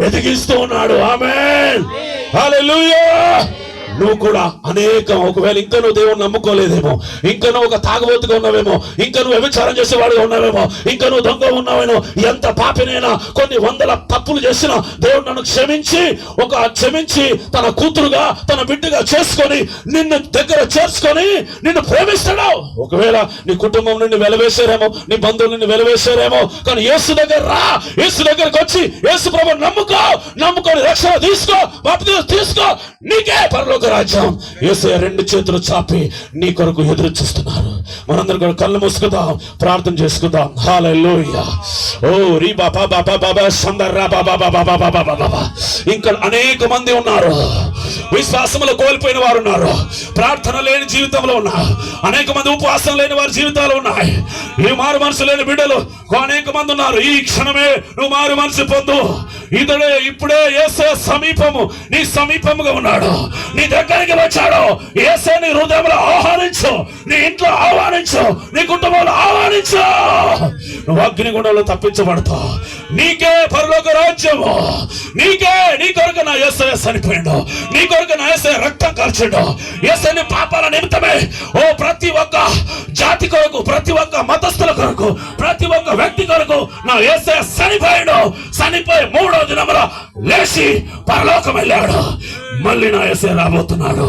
ఎదిగిస్తూ ఉన్నాడు. ఆమేన్, హల్లెలూయా. నువ్వు కూడా అనేకం, ఒకవేళ ఇంకా నువ్వు దేవుని నమ్ముకోలేదేమో, ఇంకా నువ్వు ఒక తాగుబోతుగా ఉన్నావేమో, ఇంకా నువ్వు వ్యభిచారం చేసేవాడుగా ఉన్నావేమో, ఇంకా నువ్వు దొంగ ఉన్నావేమో, ఎంత పాపినైనా కొన్ని వందల తప్పులు చేసినా దేవుడు నన్ను క్షమించి తన కూతురుగా తన బిడ్డగా చేసుకొని నిన్ను దగ్గర చేర్చుకొని నిన్ను ప్రేమిస్తాడు. ఒకవేళ నీ కుటుంబం నుండి వెలవేశారేమో, నీ బంధువులు నిన్ను వెలవేశారేమో, కానీ యేసు దగ్గర రా, యేసు దగ్గరకు వచ్చి యేసు ప్రభువుని నమ్ముకొని రక్షణ తీసుకో, బాప్తిసం తీసుకో, నీకే పరలోక రాజ్యం. యేసయ్య రెండు చేతులు చాపి నీ కొరకు ఎదురు చూస్తున్నారు. మనందరం కూడా కళ్ళు మూసుకుందాం, ప్రార్థన చేసుకుందాం. హల్లెలూయా. ఓ రీ బాబా బాబా బాబా సందర్రా బాబా బాబా బాబా బాబా బాబా. ఇంకా అనేక మంది ఉన్నారు, విశ్వాసములు కోల్పోయిన వారు ఉన్నారు, ప్రార్థన లేని జీవితంలో ఉన్నారు, అనేక మంది ఉపవాసం లేని వారి జీవితాలు ఉన్నాయి. ఈ మారు మనసు లేని బిడ్డలు అనేక మంది ఉన్నారు. ఈ క్షణమే నువ్వు మారు మనసు పొందు. ఇతడే ఇప్పుడే యేసయ్య సమీపము, నీ సమీపముగా ఉన్నాడు, నీ దగ్గరికి వచ్చాడు. యేసయ్య నీ హృదయంలో ఆహ్వానించు, నీ ఇంట్లో ఆహ్వానించు, నీ కుటుంబంలో ఆహ్వానించు. నువ్వు అగ్నిగుండంలో తప్పించబడతావు. నీకే పరలోక రాజ్యము, నీకే. నీ కొరకు నా యేసయ్య చనిపోయిండు, నీ కొరకు నా యేసయ్య రక్తం కార్చిండు. యేసయ్య నీ పాపాల నిమిత్తమే ఓ ప్రతి ఒక్క జాతి కొరకు, ప్రతి ఒక్క మతస్థుల కొరకు, ప్రతి ఒక్క వ్యక్తి కొరకు నా యేసయ్య చనిపోయిండు. చనిపోయి మూడో దినములో లేచి పరలోకం వెళ్ళాడు. మళ్ళీ నా యేసయ్య రాబోతున్నాడు.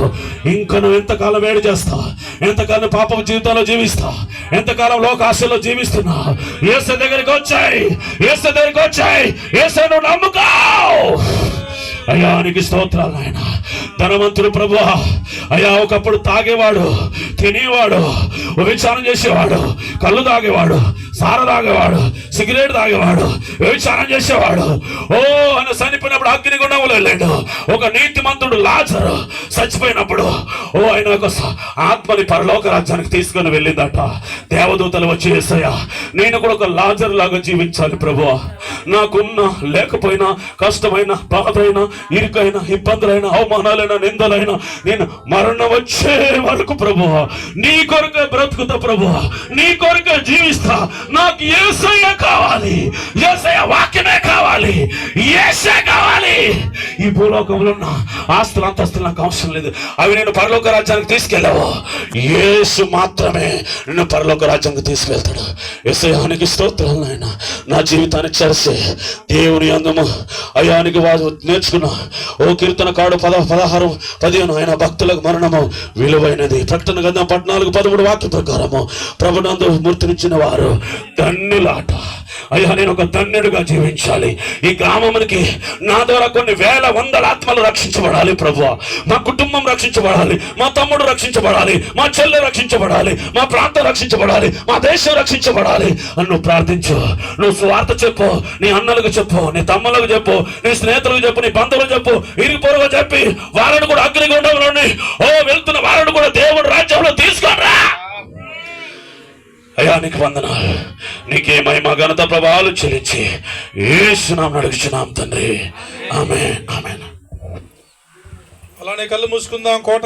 ఇంకా నువ్వు ఎంతకాలం వేడి చేస్తావు, ఎంతకాలం పాపం జీవితంలో జీవిస్తావు, ఎంతకాలం లోక ఆశలో జీవిస్తున్నావు. యేసయ్య దగ్గరికి వచ్చాయి, యేసయ్య దగ్గరికి వచ్చాయి. యేసయ్య నువ్వు నమ్ముకో. అయ్యా నీకు స్తోత్రాలు ఆయన. ధనవంతుడు ప్రభువా, అయ్యా ఒకప్పుడు తాగేవాడు, తినేవాడు, వ్యభిచారం చేసేవాడు, కళ్ళు తాగేవాడు, సార తాగేవాడు, సిగరెట్ తాగేవాడు, వ్యభిచారం చేసేవాడు. ఓ ఆయన చనిపోయినప్పుడు అగ్నిగుండంలో వెళ్ళాడు. ఒక నీతిమంతుడు లాజరు చచ్చిపోయినప్పుడు ఓ ఆయన ఒక ఆత్మని పరలోక రాజ్యానికి తీసుకొని వెళ్ళిందట. దేవదూతలు వచ్చి యేసయ్యా నేను కూడా ఒక లాజరు లాగా జీవించాలి ప్రభువా, నాకున్న లేకపోయినా కష్టమైన బాధైనా ఇరుకైనా ఇబ్బందులైనా అవమానాలైనా నిందలైనా నేను మరణం వచ్చే వరకు ప్రభువా నీ కొరకే బ్రతుకుతా ప్రభువా, నీ కొరకే జీవిస్తా. నాకు యేసయ్య కావాలి, యేసయ్య వాక్యమే కావాలి, యేసే కావాలి. ఈ భూలోకంలో ఉన్న ఆస్తులు అంతస్తులు నాకు అవసరం లేదు, అవి నేను పరలోక రాజ్యానికి తీసుకెళ్ళావు. యేసు మాత్రమే నిన్ను పరలోక రాజ్యానికి తీసుకెళ్తాడు. యేసయ్యానికి స్తోత్రాలు నాయన. నా జీవితాన్ని చేసే దేవుని అందము అయానికి వారు నేర్చుకున్న ఓ కీర్తనకారుడు 16:15 ఆయన భక్తులకు మరణము విలువైనది. ప్రకటన గ్రంథం 14:13 వాక్య ప్రకారము ప్రభునందు మూర్తినిచ్చిన వారు ధన్యులాట. అయ్యా నేను ఒక ధన్యుడిగా జీవించాలి. ఈ గ్రామానికి నా ద్వారా కొన్ని వేల వందల ఆత్మలు రక్షించబడాలి ప్రభువా. మా కుటుంబం రక్షించబడాలి, మా తమ్ముడు రక్షించబడాలి, మా చెల్లె రక్షించబడాలి, మా ప్రాంతం రక్షించబడాలి, మా దేశం రక్షించబడాలి అని నువ్వు ప్రార్థించు. నువ్వు స్వార్థ చెప్పు, నీ అన్నలకు చెప్పు, నీ తమ్ములకు చెప్పు, నీ స్నేహితులకు చెప్పు, నీ బంధువులకు చెప్పు, ఇరుగు పొరుగు చెప్పి వాళ్ళను కూడా అగ్నిగుండంలోని వెళ్తున్న వాళ్ళను కూడా దేవుడు రాజ్యంలో తీసుకొనిరా. అయ్యా నీకు వందనాలు, నీకే మహిమ ఘనత ప్రభావాలు చెల్లించి యేసు నామమున అడుగుచున్నాం తండ్రి. ఆమేన్, ఆమేన్. అలానే కళ్ళు మూసుకుందాం. కోట